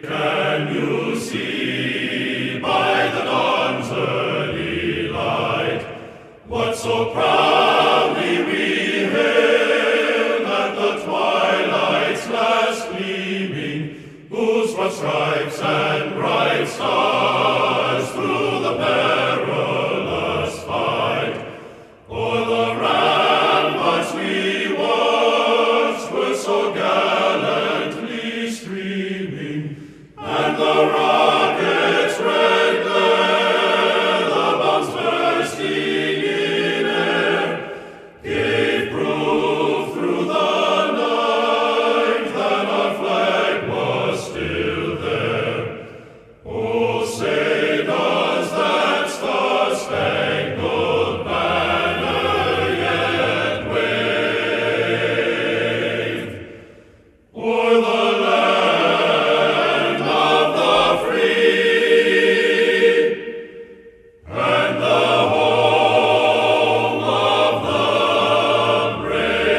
Can you see by the dawn's early light what so proudly we hailed at the twilight's last gleaming, whose broad stripes and bright stars through the perilous fight o'er the ramparts we watched were so gallantly streaming, and the rocket's red glare, the bombs bursting in air, gave proof through the night that our flag was still there. Oh, say does that star-spangled banner yet wave o'er the land of the free and the home of the brave?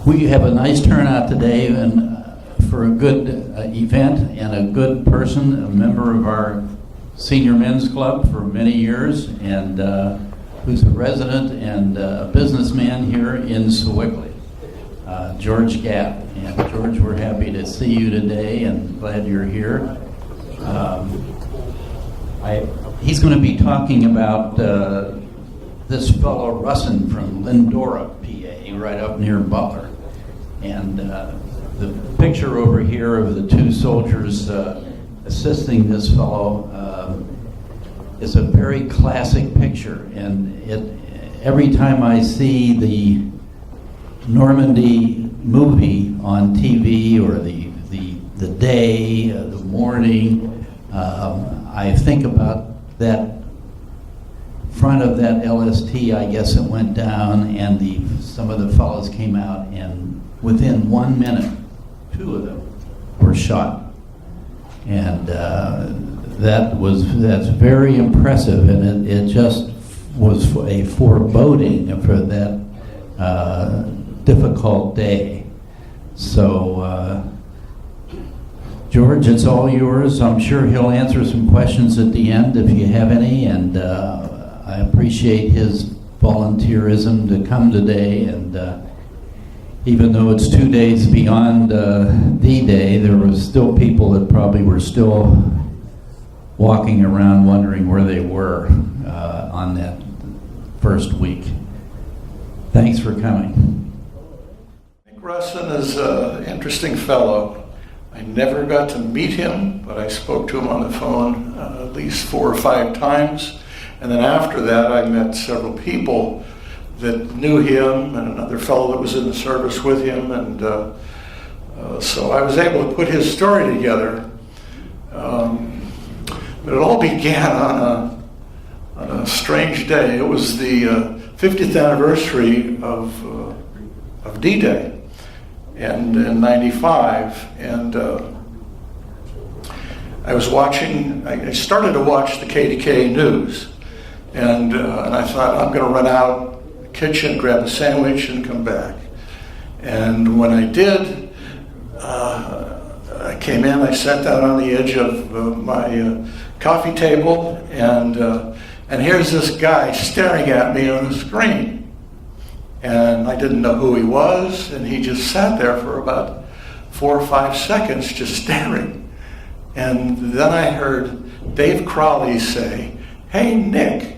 We have a nice turnout today and for a good event and a good person, a member of our senior men's club for many years, and who's a resident and a businessman here in Sewickley, George Gaadt. And George, we're happy to see you today and glad you're here. He's going to be talking about this fellow Russin from Lindora, PA, right up near Butler. And the picture over here of the two soldiers assisting this fellow is a very classic picture. And every time I see the Normandy movie on TV or the day, the morning, I think about that front of that LST, I guess it went down, and some of the fellows came out, and within 1 minute, two of them were shot. And that's very impressive, and it just was a foreboding for that difficult day. So, George, it's all yours. I'm sure he'll answer some questions at the end if you have any, and I appreciate his volunteerism to come today. And even though it's 2 days beyond D-Day, there were still people that probably were still walking around wondering where they were on that first week. Thanks for coming. I think Russin is an interesting fellow. I never got to meet him, but I spoke to him on the phone at least 4 or 5 times. And then after that, I met several people that knew him and another fellow that was in the service with him. And so I was able to put his story together. But it all began on a strange day. It was the 50th anniversary of D-Day. And in '95, and I was watching. I started to watch the KDK news, and I thought I'm going to run out the kitchen, grab a sandwich, and come back. And when I did, I came in. I sat down on the edge of my coffee table, and here's this guy staring at me on the screen. And I didn't know who he was, and he just sat there for about 4 or 5 seconds just staring. And then I heard Dave Crowley say, "Hey, Nick,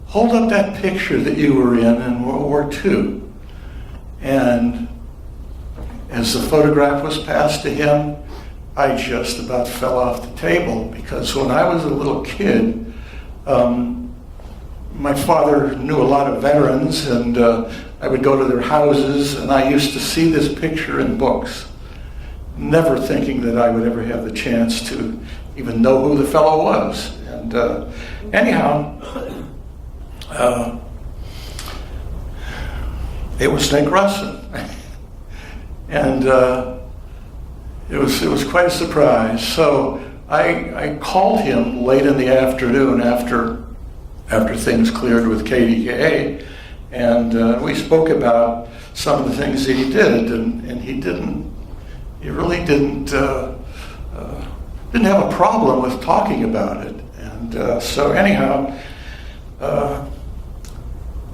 hold up that picture that you were in World War II." And as the photograph was passed to him, I just about fell off the table, because when I was a little kid, my father knew a lot of veterans, and I would go to their houses, and I used to see this picture in books. never thinking that I would ever have the chance to even know who the fellow was. And anyhow, it was Nick Russin. And it was quite a surprise. So I called him late in the afternoon after things cleared with KDKA, and we spoke about some of the things that he did, and he really didn't have a problem with talking about it. And so anyhow,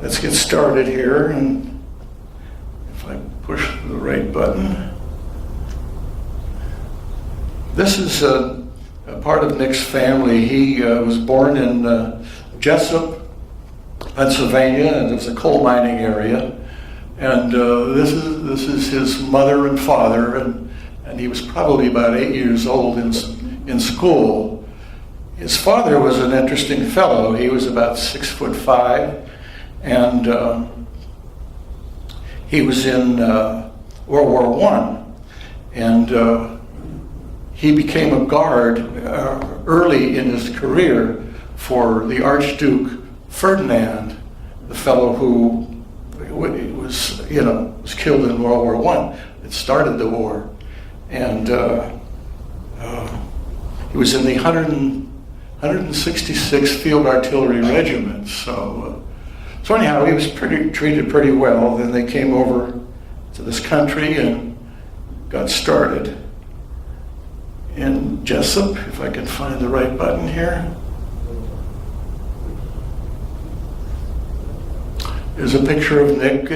let's get started here, and if I push the right button. This is a part of Nick's family. He was born in Jessup, Pennsylvania, and it's a coal mining area. And this is his mother and father, and he was probably about 8 years old in school. His father was an interesting fellow. He was about 6'5", and he was in World War I, and he became a guard early in his career for the Archduke Ferdinand, the fellow who was killed in World War I. It started the war, and he was in the 166th Field Artillery Regiment. So anyhow, he was treated pretty well. Then they came over to this country and got started in Jessup, if I can find the right button here. There's a picture of Nick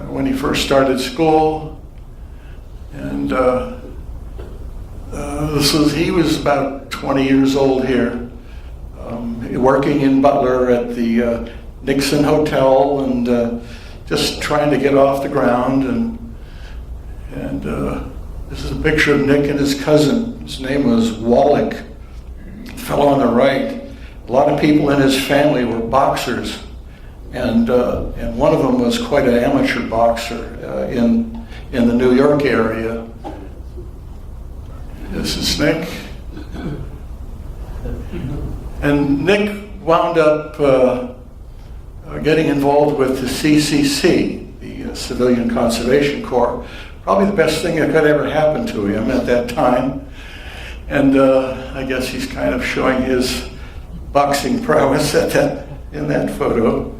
when he first started school, and he was about 20 years old here, working in Butler at the Nixon Hotel, and just trying to get off the ground. And this is a picture of Nick and his cousin. His name was Wallach, the fellow on the right. A lot of people in his family were boxers, and one of them was quite an amateur boxer in the New York area. This is Nick. And Nick wound up getting involved with the CCC, the Civilian Conservation Corps. Probably the best thing that could ever happen to him at that time. And I guess he's kind of showing his boxing prowess in that photo.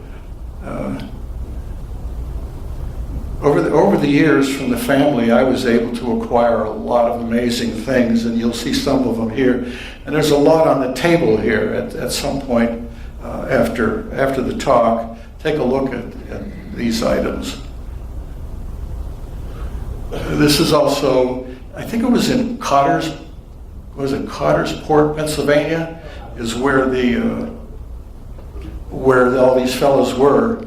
Over the years from the family, I was able to acquire a lot of amazing things, and you'll see some of them here. And there's a lot on the table here at some point after the talk. Take a look at these items. This is also, I think it was in Cottersport, Pennsylvania, is where all these fellows were.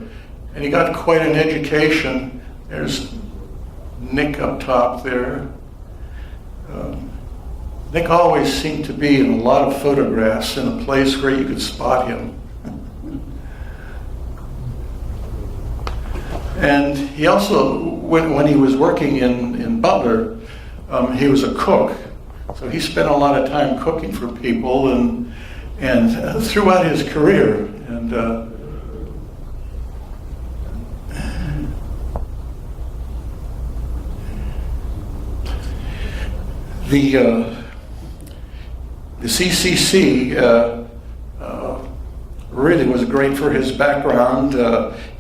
And he got quite an education. There's Nick up top there. Nick always seemed to be in a lot of photographs in a place where you could spot him. And he also, when he was working in Butler, he was a cook. So he spent a lot of time cooking for people and throughout his career. And the CCC really was great for his background.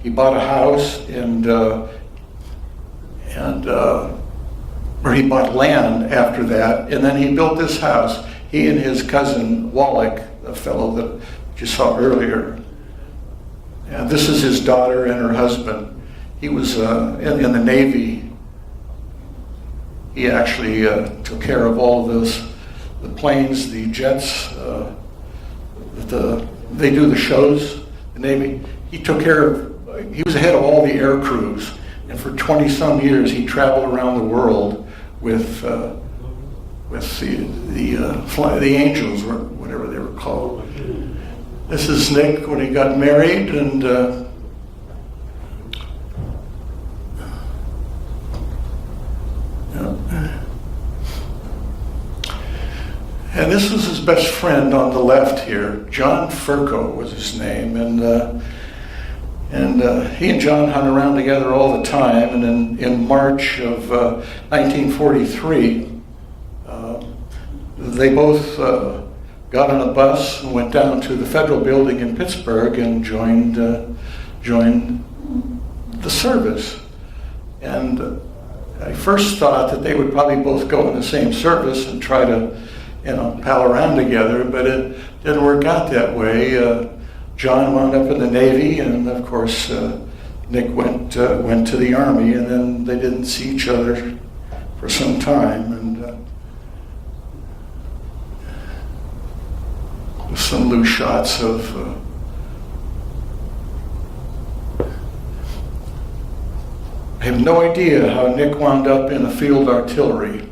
He bought a house or he bought land after that, and then he built this house. He and his cousin Wallach, the fellow that you saw earlier. And this is his daughter and her husband. He was in the Navy. He actually took care of all of this, the planes, the jets, they do the shows, the Navy. He took care of, he was head of all the air crews, and for 20-some years he traveled around the world with the Angels, or whatever they were called. This is Nick when he got married, and And this was his best friend on the left here. John Furco was his name, and he and John hung around together all the time. And in March of 1943, they both got on a bus and went down to the Federal Building in Pittsburgh and joined the service. And I first thought that they would probably both go in the same service and try to, pal around together, but it didn't work out that way. John wound up in the Navy, and of course, Nick went to the Army, and then they didn't see each other for some time. And some loose shots of I have no idea how Nick wound up in the field artillery,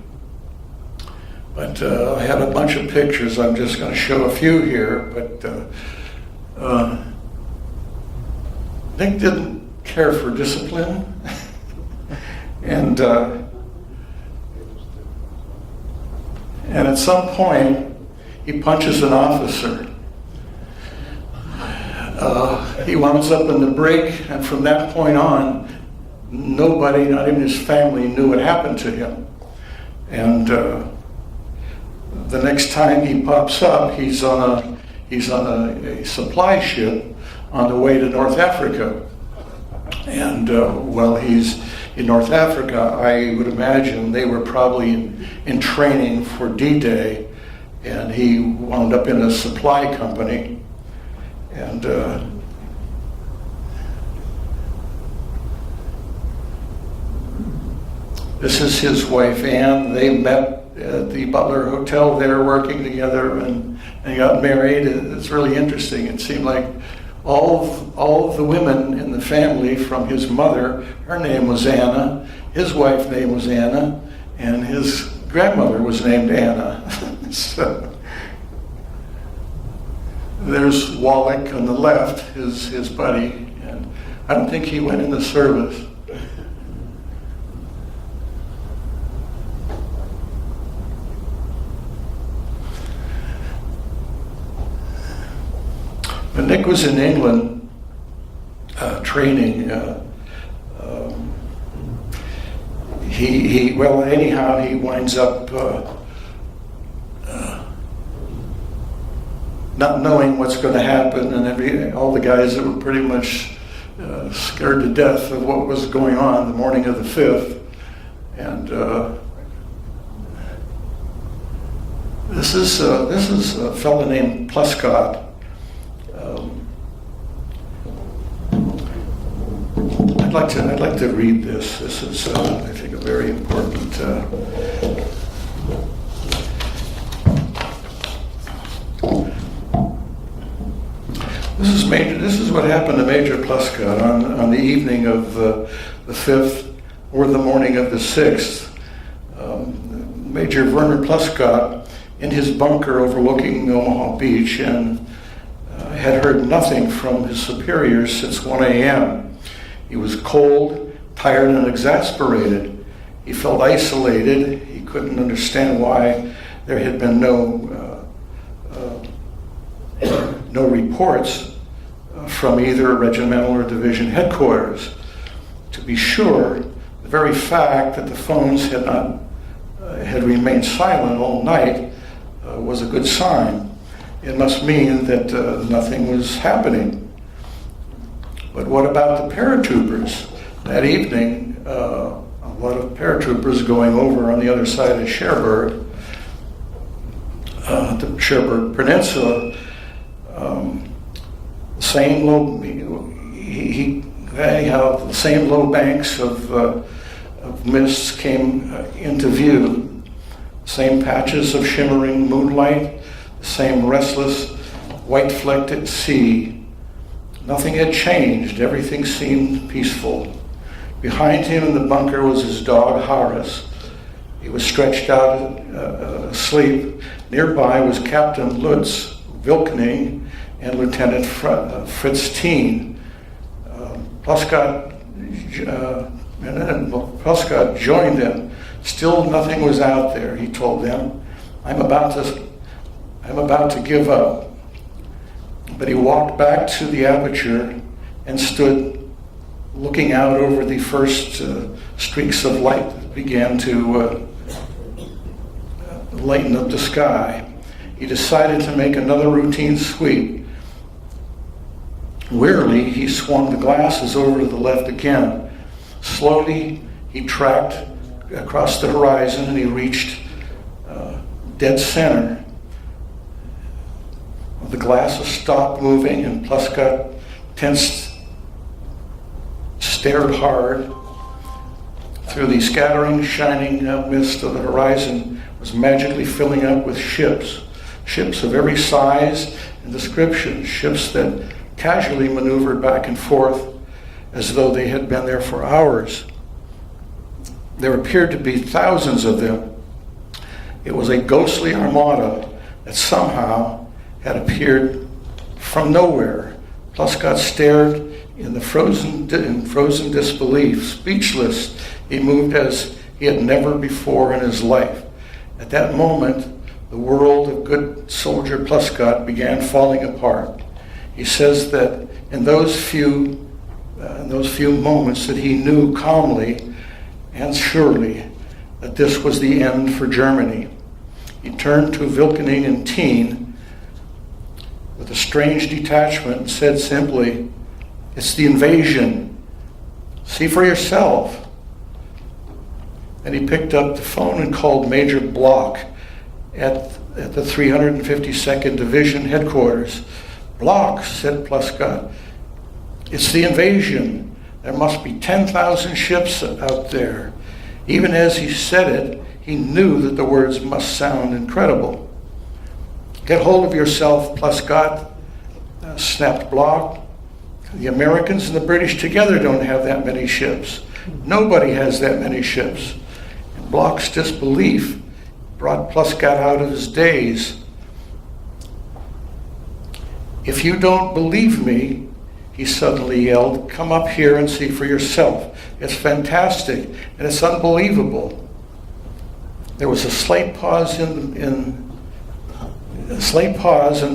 but I have a bunch of pictures. I'm just going to show a few here, but Nick didn't care for discipline, and at some point he punches an officer. He winds up in the brig, and from that point on, nobody, not even his family, knew what happened to him. And the next time he pops up, he's on a supply ship on the way to North Africa. And while he's in North Africa, I would imagine they were probably in training for D-Day, and he wound up in a supply company. And this is his wife, Ann. They met at the Butler Hotel there, working together, and got married. It's really interesting. It seemed like all of the women in the family, from his mother, her name was Anna, his wife's name was Anna, and his grandmother was named Anna. So there's Wallach on the left, his buddy, and I don't think he went in the service. When Nick was in England training, he winds up not knowing what's going to happen, and all the guys that were pretty much scared to death of what was going on the morning of the 5th. And this is a fellow named Gaadt. I'd like to read this. This is, I think, a very important. This is what happened to Major Gaadt on the evening of the 5th or the morning of the 6th. Major Werner Gaadt, in his bunker overlooking Omaha Beach, and had heard nothing from his superiors since 1 a.m. He was cold, tired, and exasperated. He felt isolated. He couldn't understand why there had been no reports from either regimental or division headquarters. To be sure, the very fact that the phones had remained silent all night was a good sign. It must mean that nothing was happening. But what about the paratroopers? That evening, a lot of paratroopers going over on the other side of Cherbourg, the Cherbourg Peninsula, same low, the same low banks of mists came into view, same patches of shimmering moonlight, the same restless, white-flecked sea. Nothing had changed. Everything seemed peaceful. Behind him in the bunker was his dog, Horace. He was stretched out asleep. Nearby was Captain Lutz Wilkening and Lieutenant Fritz Teen. Gaadt joined them. Still nothing was out there, he told them. I'm about I'm about to give up. But he walked back to the aperture and stood looking out over the first streaks of light that began to lighten up the sky. He decided to make another routine sweep. Wearily, he swung the glasses over to the left again. Slowly, he tracked across the horizon and he reached dead center. The glasses stopped moving and Pluscott, tensed, stared hard. Through the scattering, shining mist of the horizon was magically filling up with ships of every size and description, ships that casually maneuvered back and forth as though they had been there for hours. There appeared to be thousands of them. It was a ghostly armada that somehow had appeared from nowhere. Pluscott stared in frozen disbelief. Speechless, he moved as he had never before in his life. At that moment, the world of good soldier Pluscott began falling apart. He says that in those few moments that he knew calmly and surely that this was the end for Germany. He turned to Wilkening and Teen with a strange detachment and said simply, "It's the invasion. See for yourself." And he picked up the phone and called Major Bloch at the 352nd Division headquarters. "Bloch," said Pluscott, "it's the invasion. There must be 10,000 ships out there." Even as he said it, he knew that the words must sound incredible. "Get hold of yourself, Pluscott," snapped Bloch. "The Americans and the British together don't have that many ships. Nobody has that many ships." And Bloch's disbelief brought Pluscott out of his daze. "If you don't believe me," he suddenly yelled, "come up here and see for yourself. It's fantastic and it's unbelievable." There was a slight pause and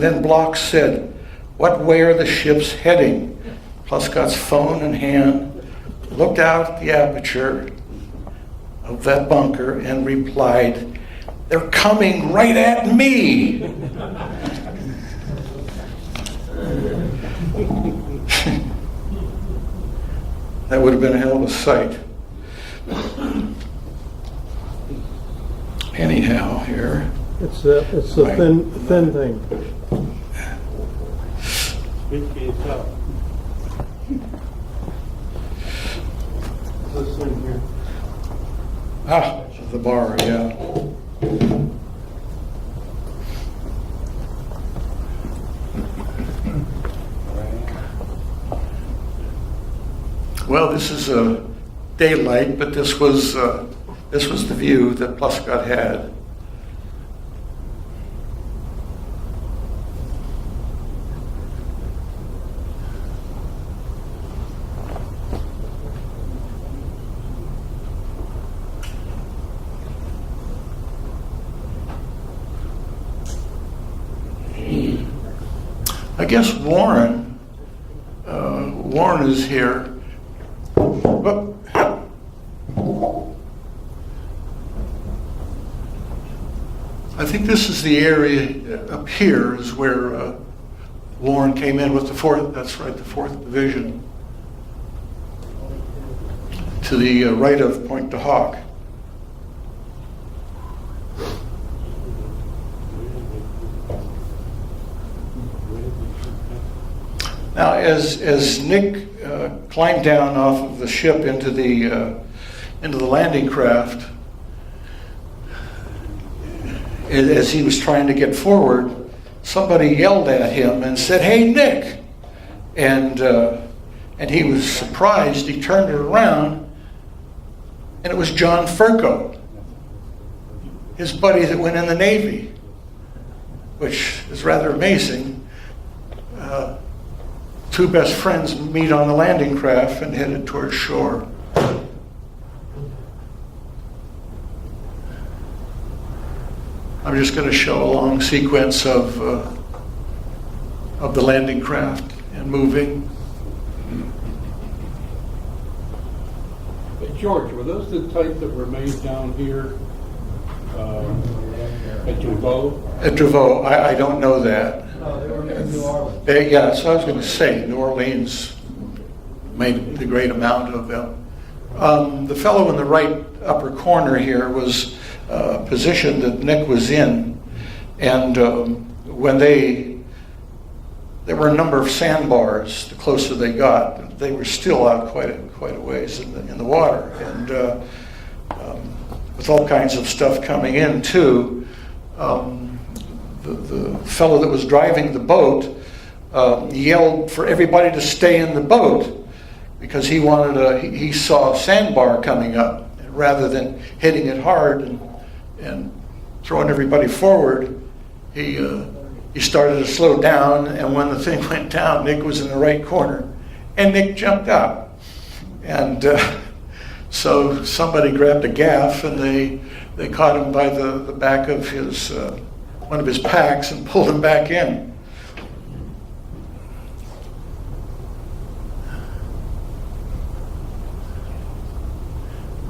then Bloch said, "What way are the ships heading?" Pluscott's phone in hand looked out the aperture of that bunker and replied, "They're coming right at me." That would have been a hell of a sight. Anyhow, here. It's a thin thing. This thing here. Ah, the bar, yeah. Well, this is a daylight, but this was the view that Pluscott had. I guess Warren is here. But I think this is the area up here is where Warren came in with the 4th, that's right, the 4th Division, to the right of Pointe du Hoc. Now, as Nick climbed down off of the ship into the landing craft, as he was trying to get forward, somebody yelled at him and said, "Hey, Nick!" And he was surprised. He turned around, and it was John Furco, his buddy that went in the Navy, which is rather amazing. Two best friends meet on the landing craft and headed towards shore. I'm just going to show a long sequence of the landing craft and moving. Hey, George, were those the type that were made down here at Jumbo? At Devoe, I don't know that. No, they were in New Orleans. Yeah, so I was going to say, New Orleans made a great amount of them. The fellow in the right upper corner here was a position that Nick was in, and when there were a number of sandbars. The closer they got, they were still out quite a ways in the water, and with all kinds of stuff coming in too. The fellow that was driving the boat yelled for everybody to stay in the boat because he saw a sandbar coming up. And rather than hitting it hard and throwing everybody forward, he started to slow down, and when the thing went down, Nick was in the right corner, and Nick jumped out. And so somebody grabbed a gaff, and they caught him by the back of his one of his packs and pulled him back in.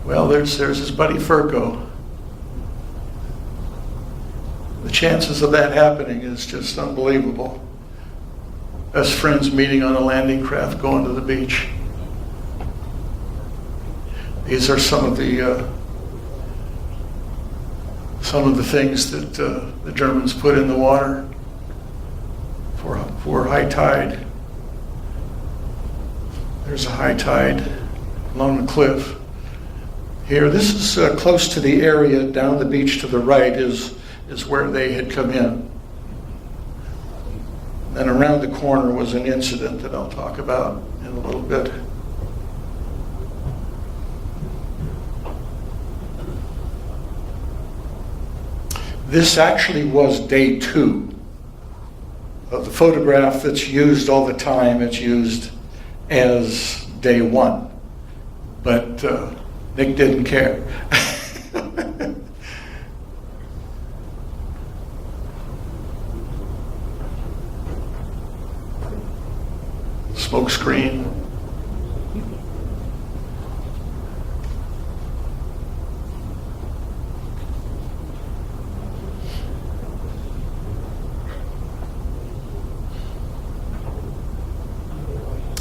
Well, there's his buddy Furco. The chances of that happening is just unbelievable. Best friends meeting on a landing craft going to the beach. These are some of the things that the Germans put in the water for high tide. There's a high tide along the cliff. Here, this is close to the area down the beach to the right is where they had come in. And around the corner was an incident that I'll talk about in a little bit. This actually was day 2 of the photograph that's used all the time. It's used as day 1, but Nick didn't care. Smoke screen.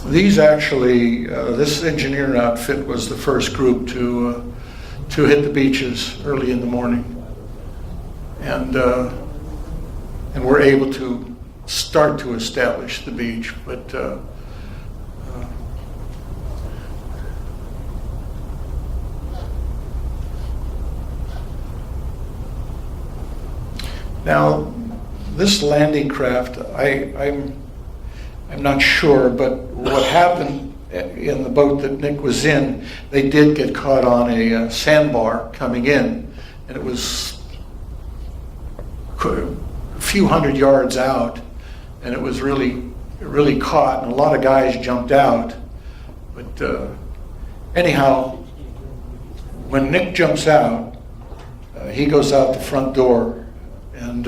These actually, this engineer outfit was the first group to hit the beaches early in the morning, and were able to start to establish the beach, but now this landing craft, I'm not sure, but what happened in the boat that Nick was in, they did get caught on a sandbar coming in, and it was a few hundred yards out, and it was really caught, and a lot of guys jumped out. But anyhow, when Nick jumps out, he goes out the front door, and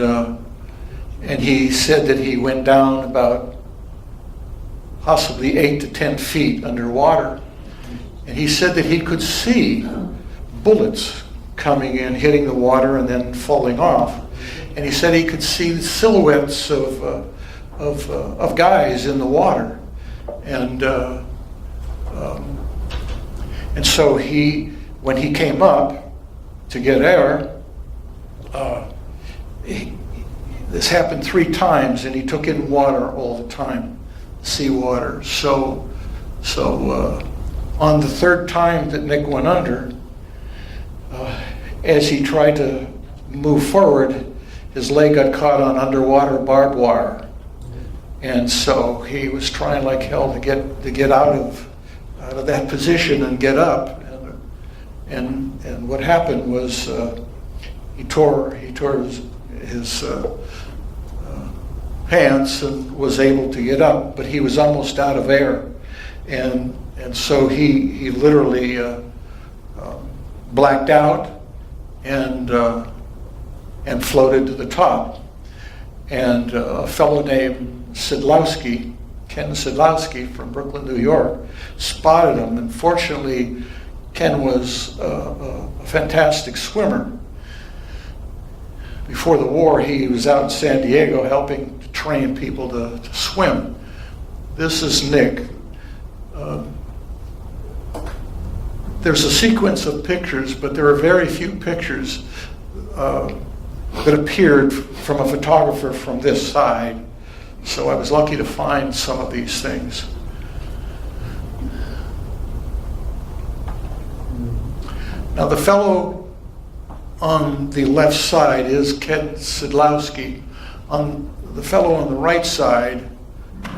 he said that he went down about possibly 8 to 10 feet underwater. And he said that he could see bullets coming in, hitting the water, and then falling off. And he said he could see the silhouettes of guys in the water. And so when he came up to get air, this happened 3 times, and he took in water all the time. Seawater. So on the 3rd time that Nick went under, as he tried to move forward, his leg got caught on underwater barbed wire, and so he was trying like hell to get out of that position and get up. And what happened was he tore his pants and was able to get up, but he was almost out of air, and so he literally blacked out, and and floated to the top. And a fellow named Sidlowski, Ken Sidlowski from Brooklyn, New York, spotted him. And fortunately, Ken was a fantastic swimmer. Before the war, he was out in San Diego helping to train people to swim. This is Nick. There's a sequence of pictures, but there are very few pictures that appeared from a photographer from this side. So I was lucky to find some of these things. Now the fellow on the left side is Ken Sidlowski. On the fellow on the right side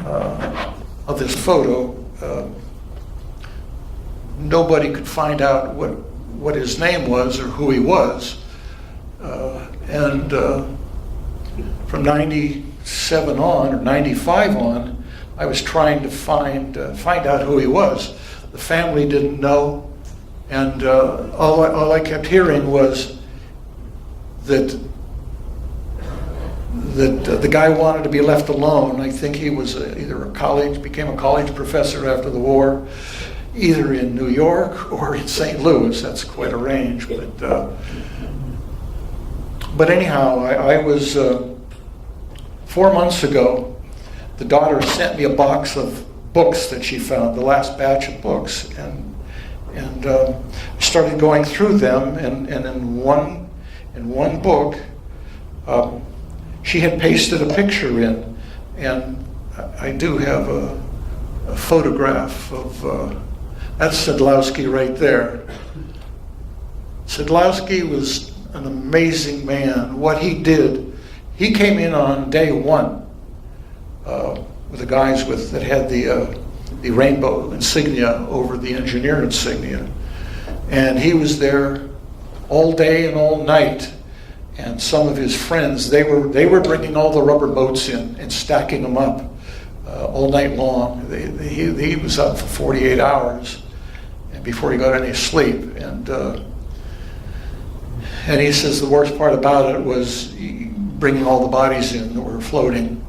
of this photo, nobody could find out what his name was or who he was. And from 97 on, or 95 on, I was trying to find out who he was. The family didn't know, and all I kept hearing was that the guy wanted to be left alone. I think he was became a college professor after the war, either in New York or in St. Louis. That's quite a range, but anyhow, I was 4 months ago, the daughter sent me a box of books that she found, the last batch of books, and I started going through them, and in one book, she had pasted a picture in, and I do have a photograph of, that's Sidlowski right there. Sidlowski was an amazing man. What he did, he came in on day one with the guys that had the rainbow insignia over the engineer insignia, and he was there all day and all night. And some of his friends, they were bringing all the rubber boats in and stacking them up all night long. He was up for 48 hours before he got any sleep, and he says the worst part about it was bringing all the bodies in that were floating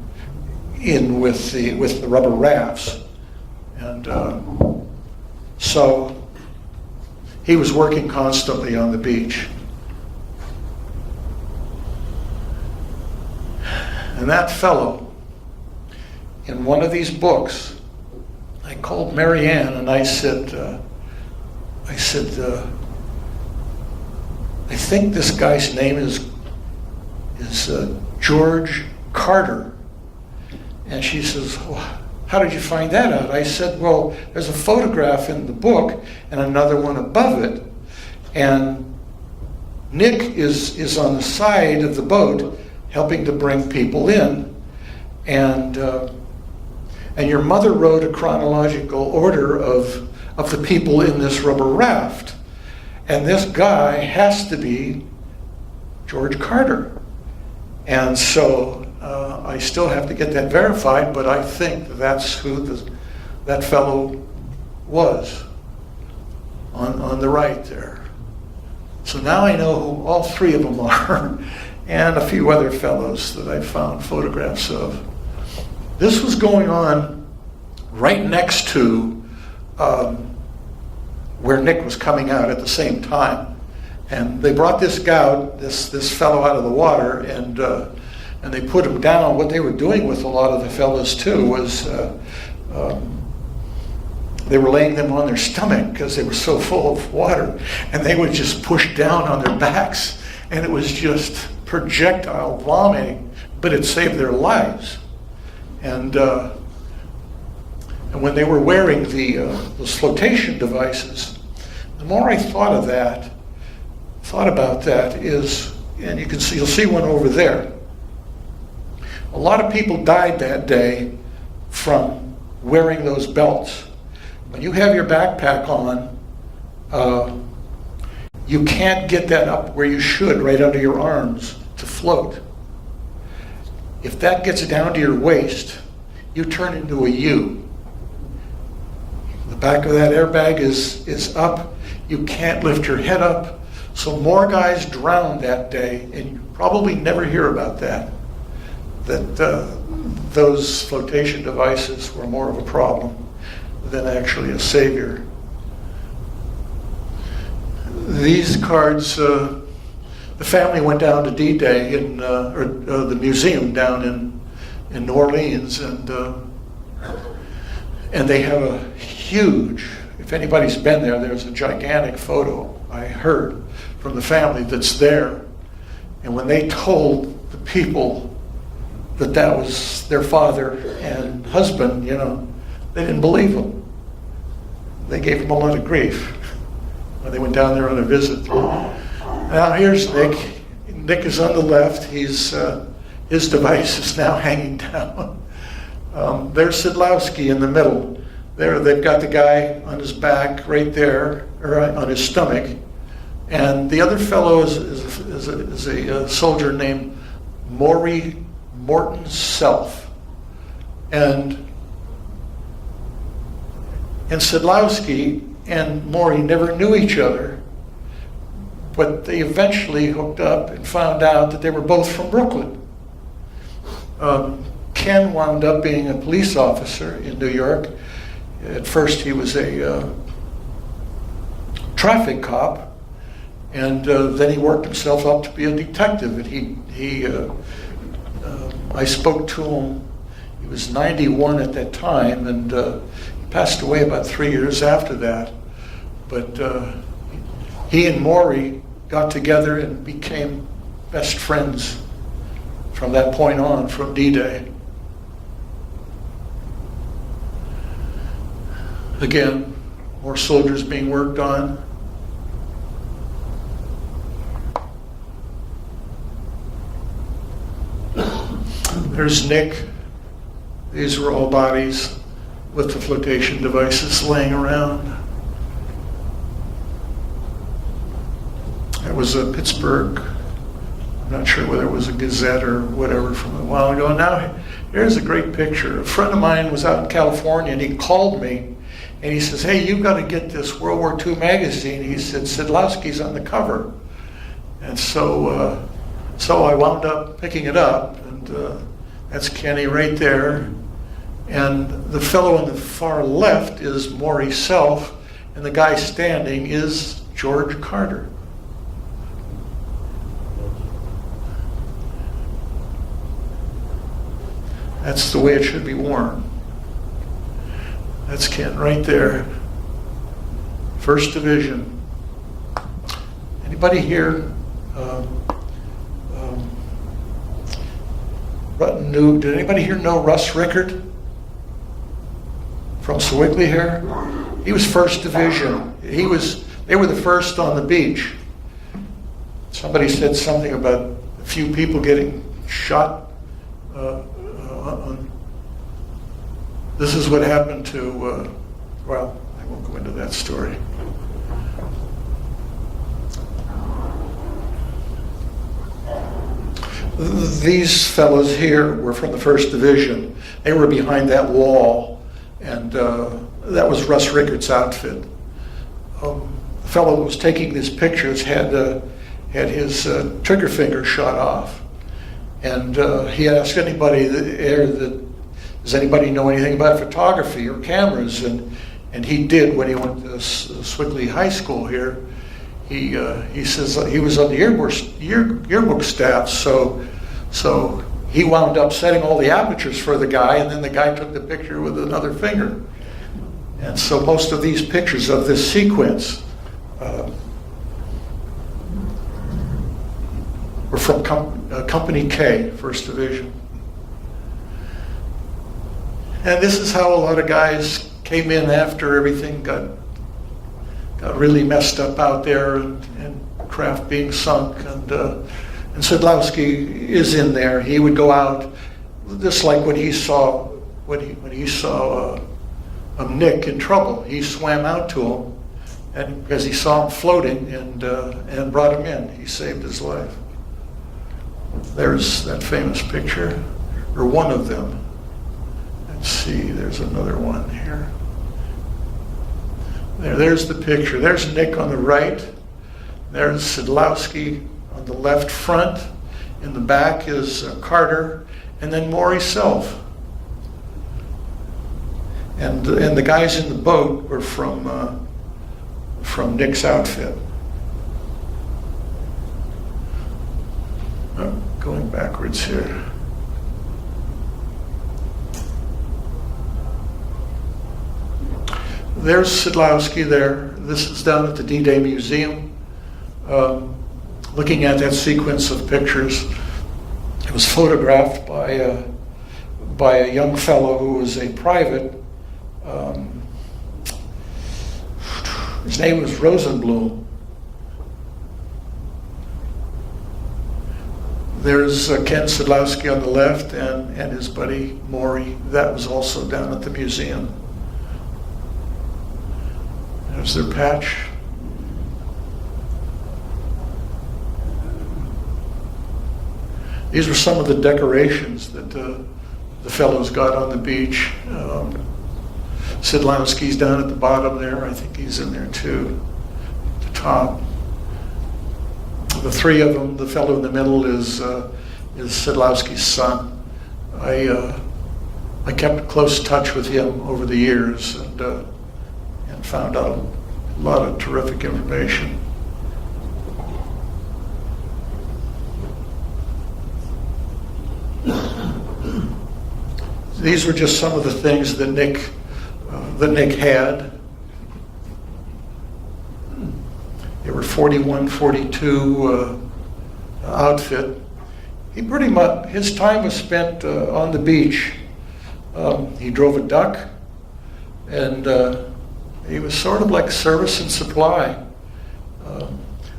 in with the rubber rafts. And so he was working constantly on the beach. And that fellow, in one of these books, I called Mary Ann and I said, I think this guy's name is George Carter. And she says, well, how did you find that out? I said, well, there's a photograph in the book and another one above it. And Nick is on the side of the boat helping to bring people in. And your mother wrote a chronological order of the people in this rubber raft. And this guy has to be George Carter. And so I still have to get that verified, but I think that's who that fellow was on the right there. So now I know who all three of them are, and a few other fellows that I found photographs of. This was going on right next to where Nick was coming out at the same time. And they brought this Gaadt, this fellow out of the water, and they put him down. What they were doing with a lot of the fellows too was they were laying them on their stomach because they were so full of water, and they would just push down on their backs, and it was just projectile vomiting, but it saved their lives. And when they were wearing those flotation devices, the more I thought about that is, and you'll see one over there. A lot of people died that day from wearing those belts. When you have your backpack on, you can't get that up where you should, right under your arms, to float. If that gets down to your waist, you turn into a U. The back of that airbag is up. You can't lift your head up. So more guys drowned that day, and you probably never hear about that those flotation devices were more of a problem than actually a savior. These cards, the family went down to D-Day or the museum down in New Orleans, and they have a huge, if anybody's been there, there's a gigantic photo, I heard, from the family that's there. And when they told the people that was their father and husband, they didn't believe them. They gave him a lot of grief when they went down there on a visit. Now here's Nick. Nick is on the left. His device is now hanging down. There's Sidlowski in the middle. There, they've got the guy on his back right there, or on his stomach. And the other fellow is a soldier named Morton Self. And Sidlowski and Maury never knew each other, but they eventually hooked up and found out that they were both from Brooklyn. Ken wound up being a police officer in New York. At first he was a traffic cop, and then he worked himself up to be a detective. And I spoke to him. He was 91 at that time, and he passed away about 3 years after that. But he and Maury got together and became best friends from that point on, from D-Day. Again, more soldiers being worked on. There's Nick. These were all bodies with the flotation devices laying around. That was a Pittsburgh. I'm not sure whether it was a Gazette or whatever from a while ago. Now, here's a great picture. A friend of mine was out in California, and he called me, and he says, "Hey, you've got to get this World War II magazine." He said, "Sidlowski's on the cover." And so I wound up picking it up, and that's Kenny right there. And the fellow on the far left is Maury Self, and the guy standing is George Carter. That's the way it should be worn. That's Ken right there. 1st Division. Anybody here did anybody here know Russ Rickard from Sewickley here? He was 1st Division. They were the first on the beach. Somebody said something about a few people getting shot. This is what happened to, well, I won't go into that story. These fellows here were from the 1st Division. They were behind that wall, and that was Russ Rickard's outfit. The fellow that was taking these pictures had his trigger finger shot off, and he asked anybody does anybody know anything about photography or cameras? And he did when he went to Sewickley High School here. He says he was on the yearbook staff, so he wound up setting all the apertures for the guy, and then the guy took the picture with another finger. And so most of these pictures of this sequence were from Company K, 1st Division. And this is how a lot of guys came in after everything got really messed up out there, and Kraft being sunk, and Sidlowski is in there. He would go out, just like when he saw Nick in trouble. He swam out to him, and because he saw him floating, and brought him in. He saved his life. There's that famous picture, or one of them. Let's see, there's another one here. There's the picture. There's Nick on the right. There's Sidlowski on the left front. In the back is Carter, and then Maury Self. And the guys in the boat were from Nick's outfit. Going backwards here. There's Sidlowski there. This is down at the D-Day Museum. Looking at that sequence of pictures, it was photographed by a young fellow who was a private. His name was Rosenblum. There's Ken Sidlowski on the left and his buddy Maury. That was also down at the museum. There's their patch. These were some of the decorations that the fellows got on the beach. Sidlowski's down at the bottom there. I think he's in there too, at the top. The three of them, the fellow in the middle is Sidlowski's son. I kept close touch with him over the years and found out a lot of terrific information. These were just some of the things that Nick had. They were 41, 42 outfit. He pretty much, his time was spent on the beach. He drove a duck, and he was sort of like service and supply.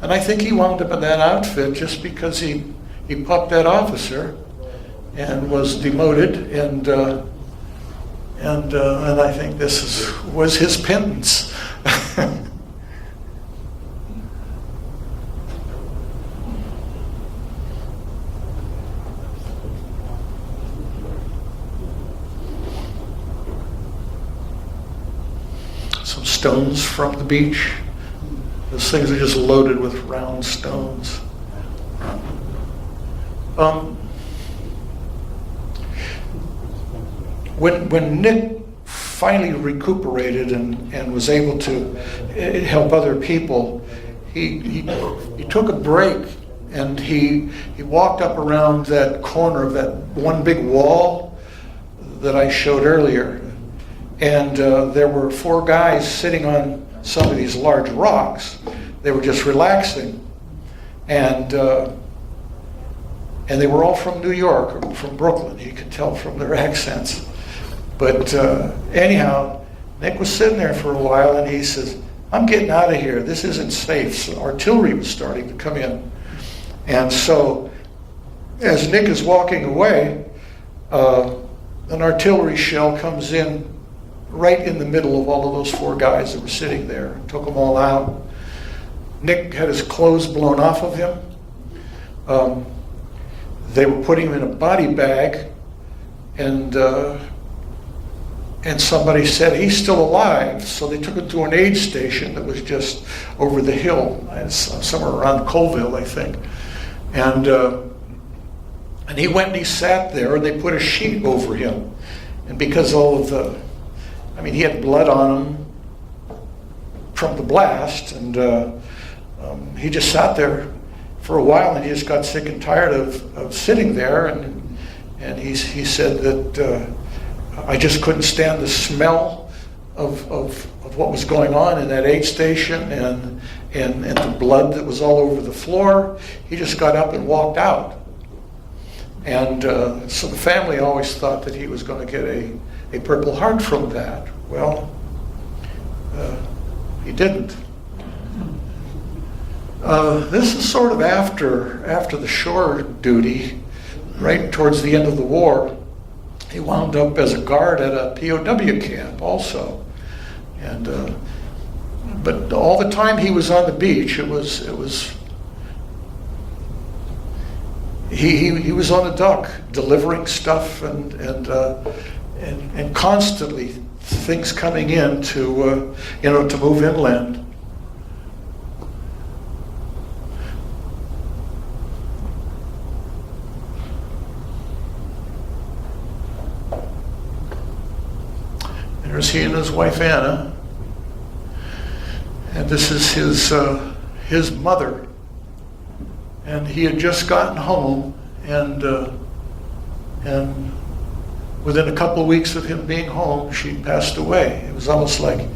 And I think he wound up in that outfit just because he popped that officer and was demoted, and I think this was his penance. Some stones from the beach. Those things are just loaded with round stones. When Nick finally recuperated and was able to help other people, he took a break and he walked up around that corner of that one big wall that I showed earlier. And there were four guys sitting on some of these large rocks. They were just relaxing. And they were all from New York or from Brooklyn. You could tell from their accents. But anyhow, Nick was sitting there for a while and he says, "I'm getting out of here. This isn't safe." So artillery was starting to come in. And so as Nick is walking away, an artillery shell comes in right in the middle of all of those four guys that were sitting there. Took them all out. Nick had his clothes blown off of him. They were putting him in a body bag, and somebody said he's still alive. So they took him to an aid station that was just over the hill, somewhere around Colville, I think. And he went and he sat there, and they put a sheet over him. And because all of he had blood on him from the blast, and he just sat there for a while, and he just got sick and tired of sitting there, and he said that I just couldn't stand the smell of what was going on in that aid station and the blood that was all over the floor. He just got up and walked out. And so the family always thought that he was going to get a Purple Heart from that. Well, he didn't. This is sort of after the shore duty, right towards the end of the war. He wound up as a guard at a POW camp also, and but all the time he was on the beach, he was on the dock delivering stuff and constantly things coming in to move inland. There's he and his wife Anna. And this is his mother. And he had just gotten home, and within a couple of weeks of him being home, she passed away. It was almost like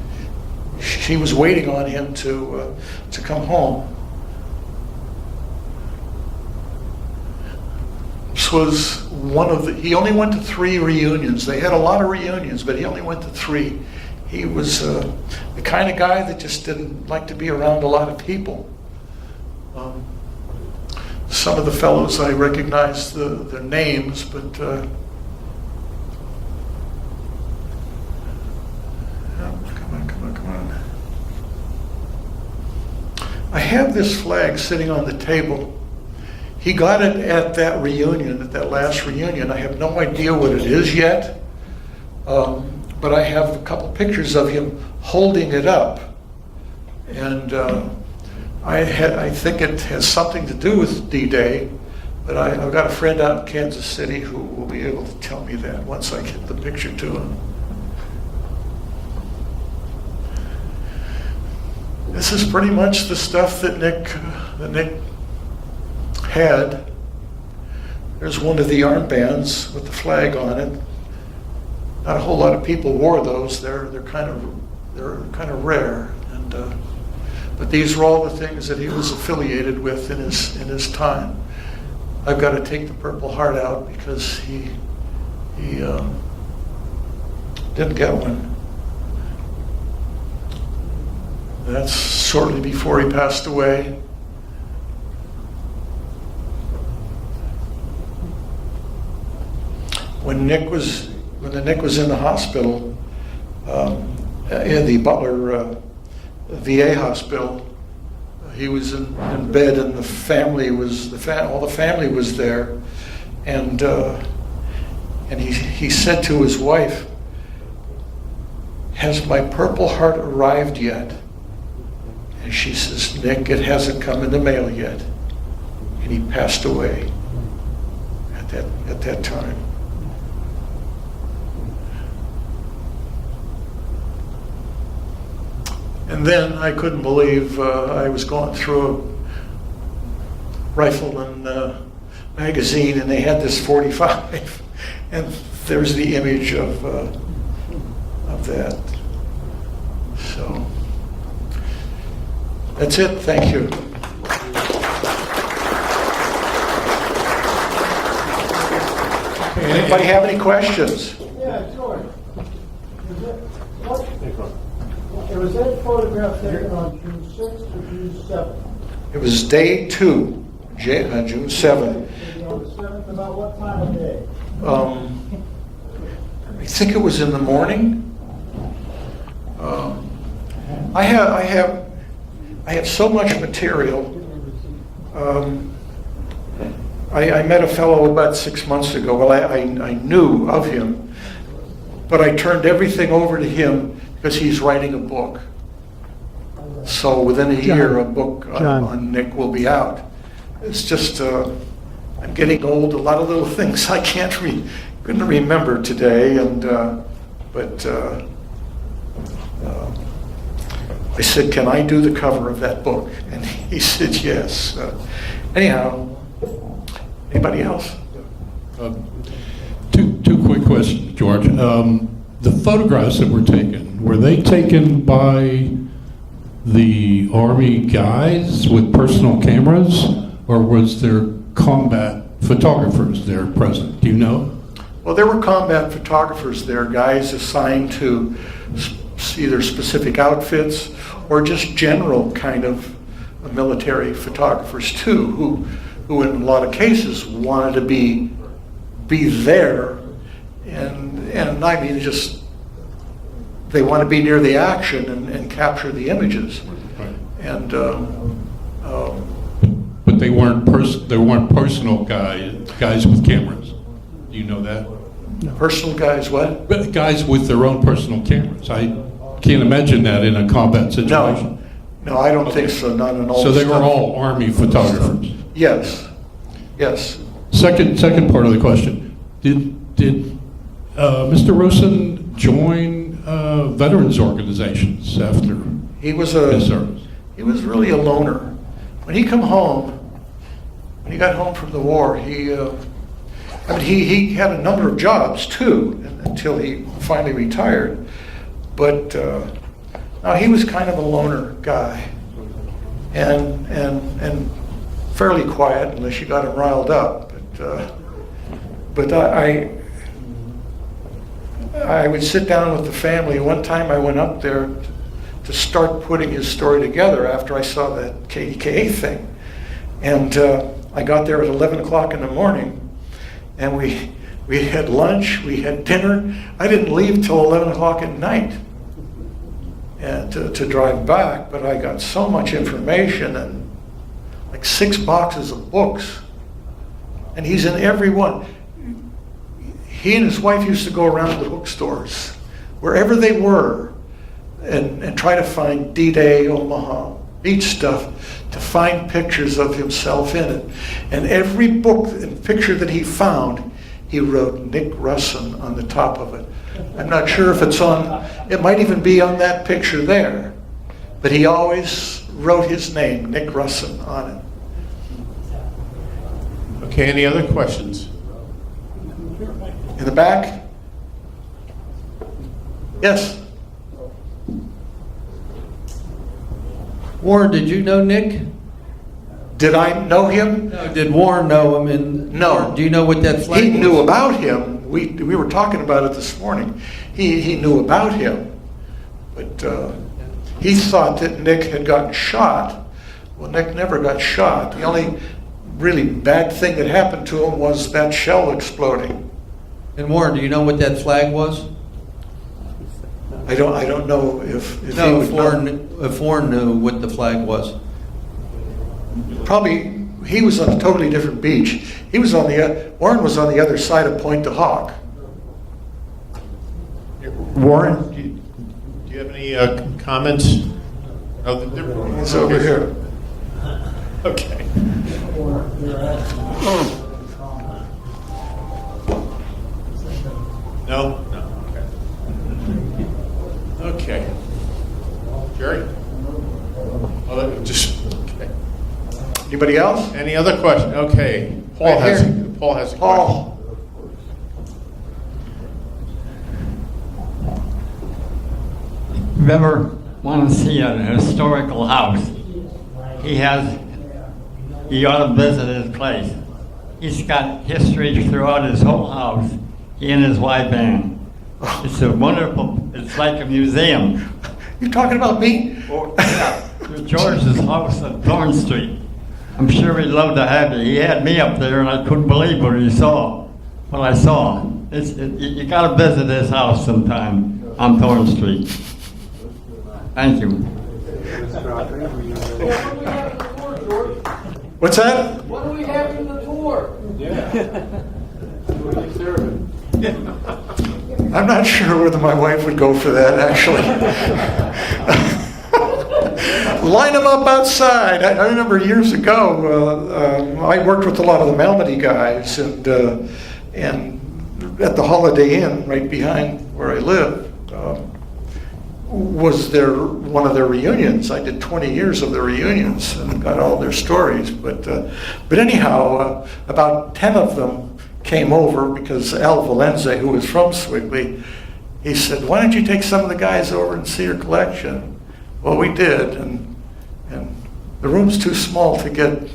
she was waiting on him to come home. This was one of he only went to 3 reunions. They had a lot of reunions, but he only went to 3. He was the kind of guy that just didn't like to be around a lot of people. Some of the fellows I recognize their names, but come on. I have this flag sitting on the table. He got it at that reunion, at that last reunion. I have no idea what it is yet, but I have a couple pictures of him holding it up. And I think it has something to do with D-Day, but I've got a friend out in Kansas City who will be able to tell me that once I get the picture to him. This is pretty much the stuff that Nick had. There's one of the armbands with the flag on it. Not a whole lot of people wore those. They're kind of rare. And but these were all the things that he was affiliated with in his time. I've got to take the Purple Heart out because he didn't get one. That's shortly before he passed away. When Nick was in the hospital, in the Butler VA hospital, he was in bed, and the family was all the family was there, and he said to his wife, "Has my Purple Heart arrived yet?" And she says, "Nick, it hasn't come in the mail yet." And he passed away at that time. And then I couldn't believe I was going through a Rifleman magazine, and they had this 45, and there's the image of that. So that's it. Thank you. Anybody have any questions? Yeah, George. Was that photograph taken on June 6th or June 7th? It was day 2, June 7th. Maybe on the 7th, about what time of day? I think it was in the morning. I have so much material. I met a fellow about 6 months ago. Well, I knew of him, but I turned everything over to him because he's writing a book. So within a year, a book on Nick will be out. It's just, I'm getting old. A lot of little things I couldn't remember today. And but I said, "Can I do the cover of that book?" And he said, "Yes." Anyhow, anybody else? Two quick questions, George. The photographs that were they taken by the Army guys with personal cameras, or was there combat photographers there present? Do you know? Well, there were combat photographers there, guys assigned to either specific outfits or just general kind of military photographers too, who in a lot of cases wanted to be there, and I mean just they want to be near the action and capture the images. Right. And but they weren't personal guys with cameras. Do you know that? personal guys, what? But guys with their own personal cameras. I can't imagine that in a combat situation. No, I don't think so. Not in all. So they were stuff. all Army photographers. Yes. Second part of the question: Did Mr. Rosen join veterans organizations after He was his service? he was really a loner. When he got home from the war, he had a number of jobs too until he finally retired. But no, he was kind of a loner guy, and fairly quiet unless you got him riled up. But I would sit down with the family. One time I went up there to start putting his story together after I saw that KDKA thing. And I got there at 11 o'clock in the morning, and we had lunch, we had dinner. I didn't leave till 11 o'clock at night and to drive back, but I got so much information and like 6 boxes of books. And he's in every one. He and his wife used to go around to the bookstores, wherever they were, and try to find D-Day, Omaha, beach stuff, to find pictures of himself in it. And every book and picture that he found, he wrote Nick Russin on the top of it. I'm not sure if it's on, it might even be on that picture there, but he always wrote his name, Nick Russin, on it. Okay, any other questions? In the back? Yes? Warren, did you know Nick? Did I know him? No, did Warren know him? And No. Warren, do you know what that flag He was? knew about him. We were talking about it this morning. He knew about him, but he thought that Nick had gotten shot. Well, Nick never got shot. The only really bad thing that happened to him was that shell exploding. And Warren, do you know what that flag was? I don't know if he No, would know. if Warren knew what the flag was. Probably he was on a totally different beach. He was on Warren was on the other side of Point de Hawk. Warren, do you have any comments? Oh, He's over here. Okay. No? No, okay. Okay. Jerry? Oh, just, okay. Anybody else? Any other question? Okay. Paul Right has here. a question. Paul. If you ever want to see a historical house, he ought to visit his place. He's got history throughout his whole house, he and his wife Ann. It's a wonderful, it's like a museum. You talking about me? George's house at Thorn Street. I'm sure he'd love to have you. He had me up there and I couldn't believe what I saw. You gotta visit his house sometime on Thorn Street. Thank you. What's that? What do we have in the tour? I'm not sure whether my wife would go for that, actually. Line them up outside. I remember years ago, I worked with a lot of the Malmedy guys, and at the Holiday Inn right behind where I live, was one of their reunions. I did 20 years of their reunions and got all their stories. But anyhow, about 10 of them came over because Al Valenze, who was from Swigley, he said, "Why don't you take some of the guys over and see your collection?" Well, we did, and the room's too small to get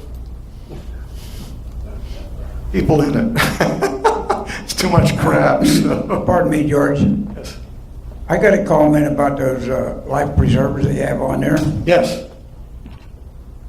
people in it. It's too much crap. So. Pardon me, George. Yes. I got a comment about those life preservers they have on there. Yes.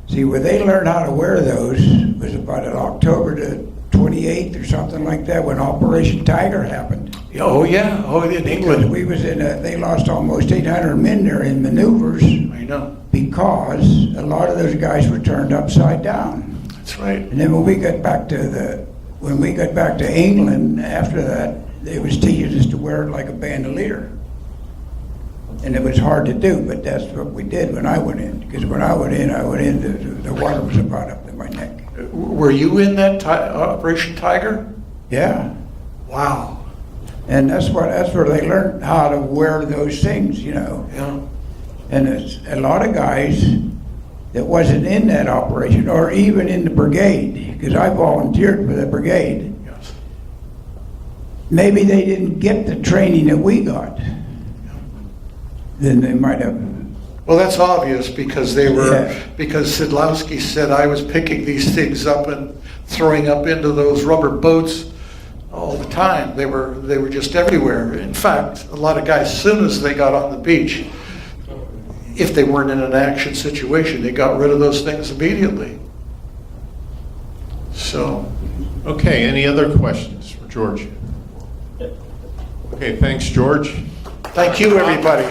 See, where they learned how to wear those was about October the 28th or something like that when Operation Tiger happened. Oh yeah. Oh, in England. We was they lost almost 800 men there in maneuvers I know. because a lot of those guys were turned upside down. That's right. And then when we got back to England after that, they was teaching us to wear it like a bandolier. And it was hard to do, but that's what we did when I went in. Because when I went in, the water was about up to my neck. Were you in that Operation Tiger? Yeah. Wow. And that's where they learned how to wear those things, you know. Yeah. And it's a lot of guys that wasn't in that operation or even in the brigade, because I volunteered for the brigade. Yes. Maybe they didn't get the training that we got. Then they might have. Well, that's obvious because they were, Yeah. because Sidlowski said I was picking these things up and throwing up into those rubber boats all the time. They were just everywhere. In fact, a lot of guys, as soon as they got on the beach, if they weren't in an action situation, they got rid of those things immediately. So, Okay, any other questions for George? Okay, thanks, George. thank you, everybody.